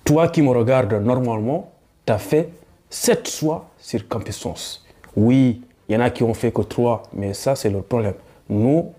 Toi qui me regardes normalement, tu as fait 7 choix sur Campus Sens. Oui, il y en a qui ont fait que 3, mais ça, c'est leur problème. Nous,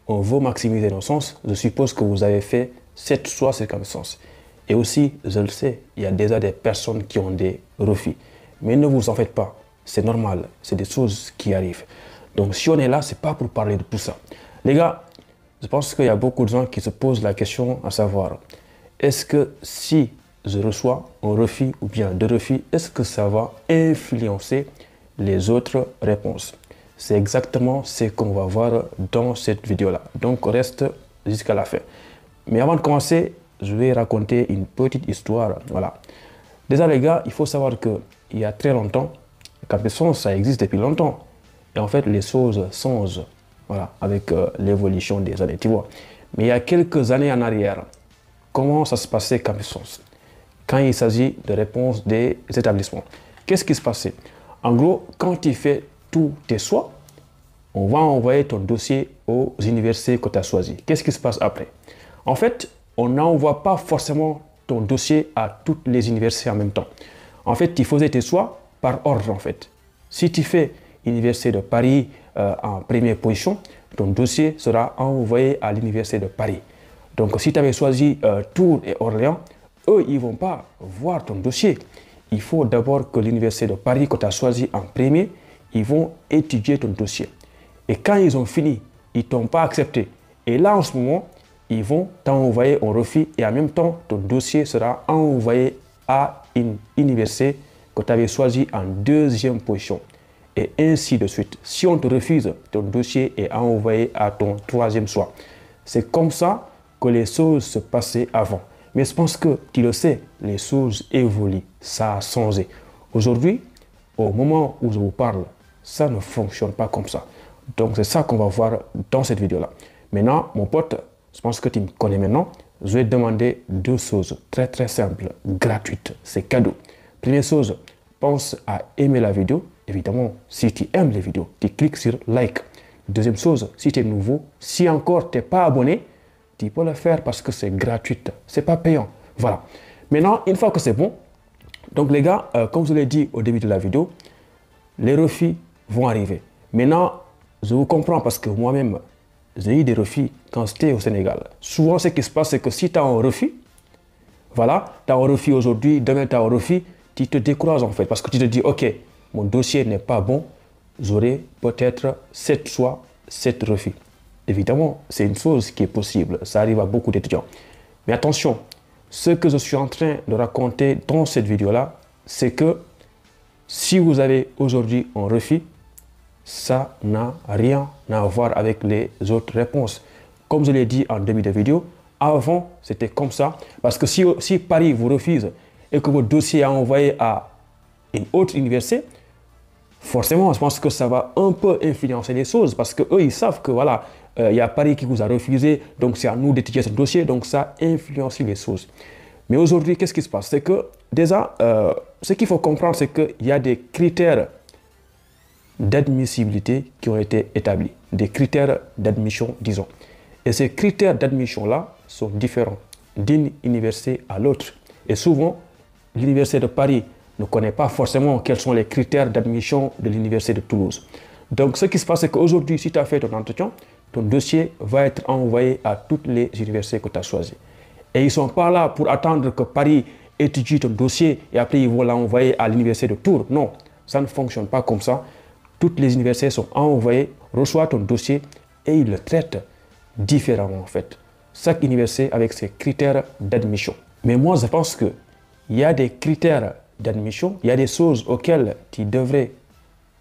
on veut maximiser nos sens. Je suppose que vous avez fait 7 choix sur Campus Sens. Et aussi, je le sais, il y a déjà des personnes qui ont des refus. Mais ne vous en faites pas. C'est normal. C'est des choses qui arrivent. Donc, si on est là, ce n'est pas pour parler de tout ça. Les gars, je pense qu'il y a beaucoup de gens qui se posent la question à savoir, est-ce que si je reçois un refus ou bien deux refus, est-ce que ça va influencer les autres réponses? C'est exactement ce qu'on va voir dans cette vidéo-là. Donc, reste jusqu'à la fin. Mais avant de commencer, je vais raconter une petite histoire. Voilà. Déjà, les gars, il faut savoir qu'il y a très longtemps, Campus Sens, ça existe depuis longtemps. Et en fait, les choses changent, voilà, avec l'évolution des années, tu vois. Mais il y a quelques années en arrière, comment ça se passait Campus Sens quand il s'agit de réponse des établissements? Qu'est-ce qui se passait? En gros, quand tu fais tous tes choix, on va envoyer ton dossier aux universités que tu as choisies. Qu'est-ce qui se passe après? En fait, on n'envoie pas forcément ton dossier à toutes les universités en même temps. En fait, tu faisais tes choix par ordre, en fait. Si tu fais l'Université de Paris en première position, ton dossier sera envoyé à l'Université de Paris. Donc, si tu avais choisi Tours et Orléans, eux, ils ne vont pas voir ton dossier. Il faut d'abord que l'Université de Paris que tu as choisi en premier, ils vont étudier ton dossier. Et quand ils ont fini, ils ne t'ont pas accepté. Et là, en ce moment, ils vont t'envoyer un refus et en même temps, ton dossier sera envoyé à une université que tu avais choisi en deuxième position. Et ainsi de suite. Si on te refuse, ton dossier est envoyé à ton troisième choix. C'est comme ça que les choses se passaient avant. Mais je pense que tu le sais, les choses évoluent. Ça a changé. Aujourd'hui, au moment où je vous parle, ça ne fonctionne pas comme ça. Donc, c'est ça qu'on va voir dans cette vidéo-là. Maintenant, mon pote, je pense que tu me connais maintenant. Je vais te demander deux choses très très simples, gratuites. C'est cadeau. Première chose, pense à aimer la vidéo. Évidemment, si tu aimes les vidéos, tu cliques sur like. Deuxième chose, si tu es nouveau, si encore tu n'es pas abonné, tu peux le faire parce que c'est gratuit. Ce n'est pas payant. Voilà. Maintenant, une fois que c'est bon, donc les gars, comme je l'ai dit au début de la vidéo, les refus vont arriver. Maintenant, je vous comprends parce que moi-même, j'ai eu des refus quand j'étais au Sénégal. Souvent, ce qui se passe, c'est que si tu as un refus, voilà, tu as un refus aujourd'hui, demain tu as un refus, tu te décourages en fait parce que tu te dis, ok, mon dossier n'est pas bon, j'aurai peut-être 7 choix, 7 refus. Évidemment, c'est une chose qui est possible, ça arrive à beaucoup d'étudiants. Mais attention, ce que je suis en train de raconter dans cette vidéo-là, c'est que si vous avez aujourd'hui un refus, ça n'a rien à voir avec les autres réponses. Comme je l'ai dit en début de vidéo, avant, c'était comme ça. Parce que si Paris vous refuse et que votre dossier est envoyé à une autre université, forcément, je pense que ça va un peu influencer les choses. Parce qu'eux, ils savent que voilà, il y a Paris qui vous a refusé, donc c'est à nous d'étudier ce dossier, donc ça influence les choses. Mais aujourd'hui, qu'est-ce qui se passe? C'est que déjà, ce qu'il faut comprendre, c'est qu'il y a des critères d'admissibilité qui ont été établis, des critères d'admission, disons. Et ces critères d'admission-là sont différents d'une université à l'autre. Et souvent, l'université de Paris ne connaît pas forcément quels sont les critères d'admission de l'université de Toulouse. Donc, ce qui se passe, c'est qu'aujourd'hui, si tu as fait ton entretien, ton dossier va être envoyé à toutes les universités que tu as choisies. Et ils ne sont pas là pour attendre que Paris étudie ton dossier et après ils vont l'envoyer à l'université de Tours. Non, ça ne fonctionne pas comme ça. Toutes les universités sont envoyées, reçoivent ton dossier et ils le traitent différemment en fait. Chaque université avec ses critères d'admission. Mais moi, je pense qu'il y a des critères d'admission, il y a des choses auxquelles tu devrais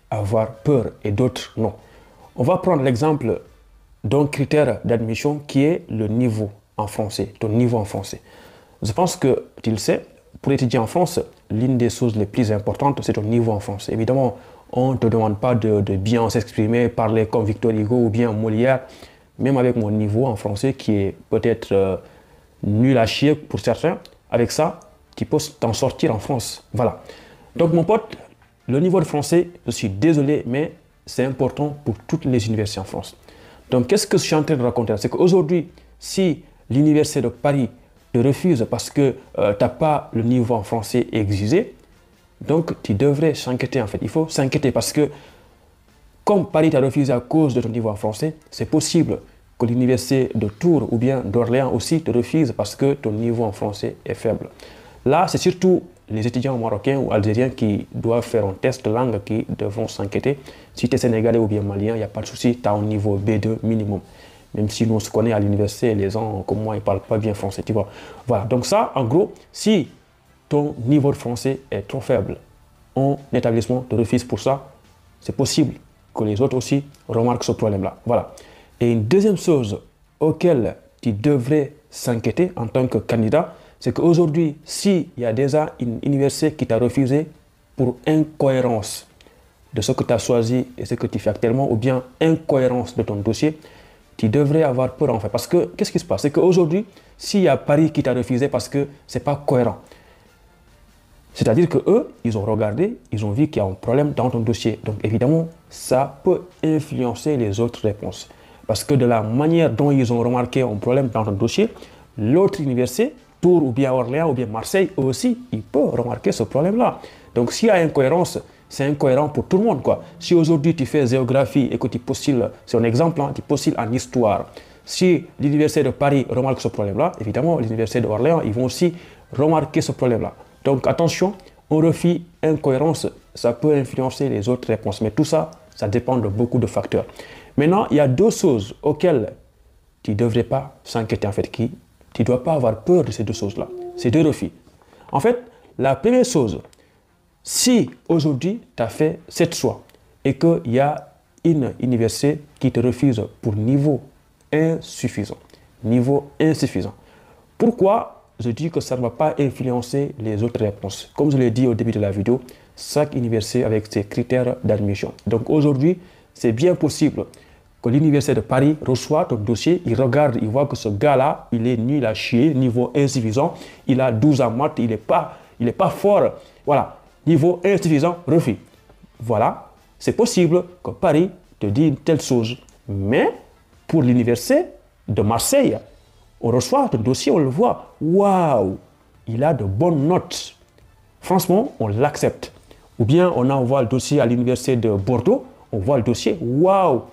avoir peur et d'autres non. On va prendre l'exemple d'un critère d'admission qui est le niveau en français, ton niveau en français. Je pense que tu le sais, pour étudier en France, l'une des choses les plus importantes, c'est ton niveau en français. Évidemment, on ne te demande pas de bien s'exprimer, parler comme Victor Hugo ou bien Molière, même avec mon niveau en français qui est peut-être nul à chier pour certains. Avec ça, tu peux t'en sortir en France. Voilà. Donc mon pote, le niveau de français, je suis désolé, mais c'est important pour toutes les universités en France. Donc qu'est-ce que je suis en train de raconter? C'est qu'aujourd'hui, si l'université de Paris te refuse parce que tu n'as pas le niveau en français exigé, donc tu devrais s'inquiéter en fait. Il faut s'inquiéter parce que comme Paris t'a refusé à cause de ton niveau en français, c'est possible que l'université de Tours ou bien d'Orléans aussi te refuse parce que ton niveau en français est faible. Là, c'est surtout les étudiants marocains ou algériens qui doivent faire un test de langue qui devront s'inquiéter. Si tu es sénégalais ou bien malien, il n'y a pas de souci, tu as un niveau B2 minimum. Même si nous on se connaît à l'université, les gens comme moi, ils ne parlent pas bien français, tu vois. Voilà, donc ça, en gros, si ton niveau de français est trop faible, un établissement te refuse pour ça, c'est possible que les autres aussi remarquent ce problème-là. Voilà. Et une deuxième chose auquel tu devrais s'inquiéter en tant que candidat, c'est qu'aujourd'hui, s'il y a déjà une université qui t'a refusé pour incohérence de ce que tu as choisi et ce que tu fais actuellement, ou bien incohérence de ton dossier, tu devrais avoir peur en fait. Parce que, qu'est-ce qui se passe? C'est qu'aujourd'hui, s'il y a Paris qui t'a refusé parce que ce n'est pas cohérent, c'est-à-dire qu'eux, ils ont regardé, ils ont vu qu'il y a un problème dans ton dossier. Donc évidemment, ça peut influencer les autres réponses. Parce que de la manière dont ils ont remarqué un problème dans ton dossier, l'autre université, Tours ou bien Orléans ou bien Marseille, eux aussi, ils peuvent remarquer ce problème-là. Donc s'il y a incohérence, c'est incohérent pour tout le monde, quoi. Si aujourd'hui tu fais géographie et que tu postules, c'est un exemple, hein, tu postules en histoire. Si l'université de Paris remarque ce problème-là, évidemment, l'université d'Orléans, ils vont aussi remarquer ce problème-là. Donc attention, un refus, incohérence, ça peut influencer les autres réponses. Mais tout ça, ça dépend de beaucoup de facteurs. Maintenant, il y a deux choses auxquelles tu ne devrais pas s'inquiéter, en fait, tu ne dois pas avoir peur de ces deux choses-là, ces deux refus. En fait, la première chose, si aujourd'hui tu as fait cette choix et qu'il y a une université qui te refuse pour niveau insuffisant, pourquoi je dis que ça ne va pas influencer les autres réponses? Comme je l'ai dit au début de la vidéo, chaque université avec ses critères d'admission. Donc aujourd'hui, c'est bien possible que l'université de Paris reçoit ton dossier, il regarde, il voit que ce gars-là, il est nul à chier, niveau insuffisant, il a 12 en maths, il n'est pas fort. Voilà, niveau insuffisant, refus. Voilà, c'est possible que Paris te dise une telle chose. Mais pour l'université de Marseille, on reçoit ton dossier, on le voit. Waouh, il a de bonnes notes. Franchement, on l'accepte. Ou bien on envoie le dossier à l'université de Bordeaux, on voit le dossier. Waouh,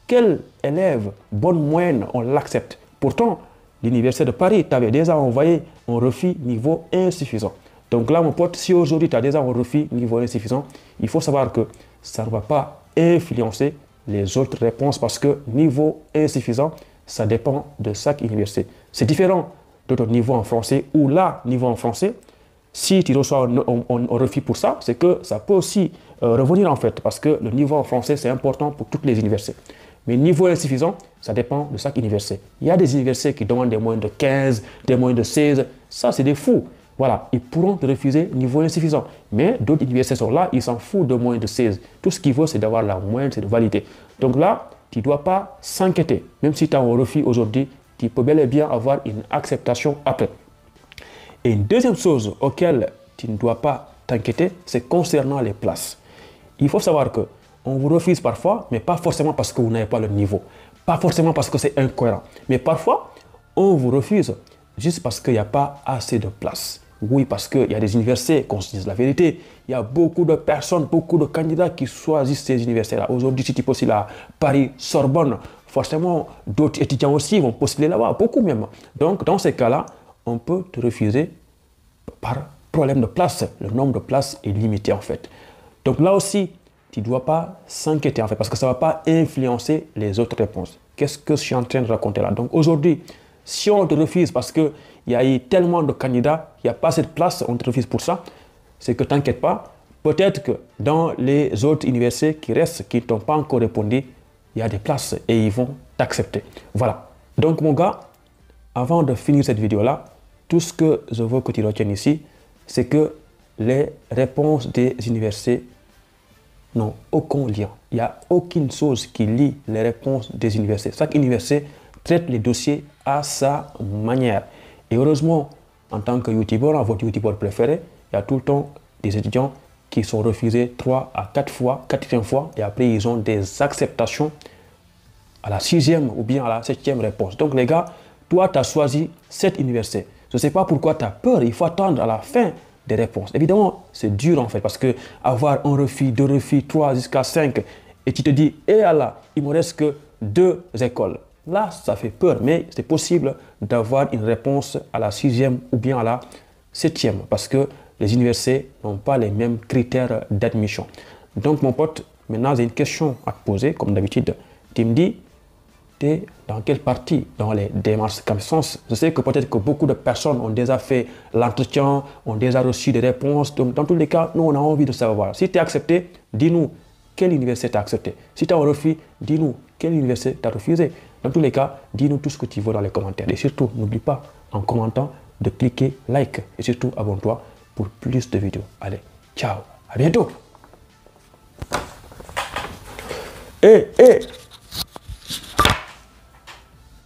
quel élève, bonne moyenne, on l'accepte. Pourtant, l'université de Paris t'avait déjà envoyé un refus niveau insuffisant. Donc là, mon pote, si aujourd'hui tu as déjà un refus niveau insuffisant, il faut savoir que ça ne va pas influencer les autres réponses parce que niveau insuffisant, ça dépend de chaque université. C'est différent de ton niveau en français ou là, niveau en français, si tu reçois un refus pour ça, c'est que ça peut aussi revenir en fait parce que le niveau en français, c'est important pour toutes les universités. Mais niveau insuffisant, ça dépend de chaque université. Il y a des universités qui demandent des moyennes de 15, des moyennes de 16. Ça, c'est des fous. Voilà, ils pourront te refuser niveau insuffisant. Mais d'autres universités sont là, ils s'en foutent de moyenne de 16. Tout ce qu'ils veulent, c'est d'avoir la moyenne, c'est de valider. Donc là, tu ne dois pas s'inquiéter. Même si tu as un refus aujourd'hui, tu peux bel et bien avoir une acceptation après. Et une deuxième chose auquel tu ne dois pas t'inquiéter, c'est concernant les places. Il faut savoir que on vous refuse parfois, mais pas forcément parce que vous n'avez pas le niveau. Pas forcément parce que c'est incohérent. Mais parfois, on vous refuse juste parce qu'il n'y a pas assez de place. Oui, parce qu'il y a des universités, qu'on se dise la vérité, il y a beaucoup de personnes, beaucoup de candidats qui choisissent ces universités-là. Aujourd'hui, si tu postules à Paris, Sorbonne, forcément, d'autres étudiants aussi vont postuler là-bas, beaucoup même. Donc, dans ces cas-là, on peut te refuser par problème de place. Le nombre de places est limité en fait. Donc là aussi, tu ne dois pas s'inquiéter en fait, parce que ça ne va pas influencer les autres réponses. Qu'est-ce que je suis en train de raconter là? Donc aujourd'hui, si on te refuse parce qu'il y a eu tellement de candidats, il n'y a pas cette place, on te refuse pour ça, c'est que t'inquiète pas. Peut-être que dans les autres universités qui restent, qui ne t'ont pas encore répondu, il y a des places et ils vont t'accepter. Voilà. Donc mon gars, avant de finir cette vidéo-là, tout ce que je veux que tu retiennes ici, c'est que les réponses des universités n'ont aucun lien. Il n'y a aucune chose qui lie les réponses des universités. Chaque université traite les dossiers à sa manière. Et heureusement, en tant que youtubeur, votre youtubeur préféré, il y a tout le temps des étudiants qui sont refusés 3 à 4 fois, 4e fois, et après ils ont des acceptations à la 6e ou bien à la 7e réponse. Donc les gars, toi tu as choisi cette université. Je ne sais pas pourquoi tu as peur. Il faut attendre à la fin des réponses. Évidemment, c'est dur en fait parce que avoir un refus, 2 refus, 3 jusqu'à 5 et tu te dis, eh Allah, il ne me reste que 2 écoles. Là, ça fait peur, mais c'est possible d'avoir une réponse à la 6e ou bien à la 7e parce que les universités n'ont pas les mêmes critères d'admission. Donc, mon pote, maintenant, j'ai une question à te poser, comme d'habitude. Tu me dis, tu es dans quelle partie dans les démarches Camsens? Je sais que peut-être que beaucoup de personnes ont déjà fait l'entretien, ont déjà reçu des réponses. Donc, dans tous les cas, nous, on a envie de savoir. Si tu es accepté, dis-nous quelle université tu as accepté. Si tu as un refus, dis-nous quelle université tu as refusé. Dans tous les cas, dis-nous tout ce que tu veux dans les commentaires. Et surtout, n'oublie pas, en commentant, de cliquer like. Et surtout, abonne-toi pour plus de vidéos. Allez, ciao, à bientôt.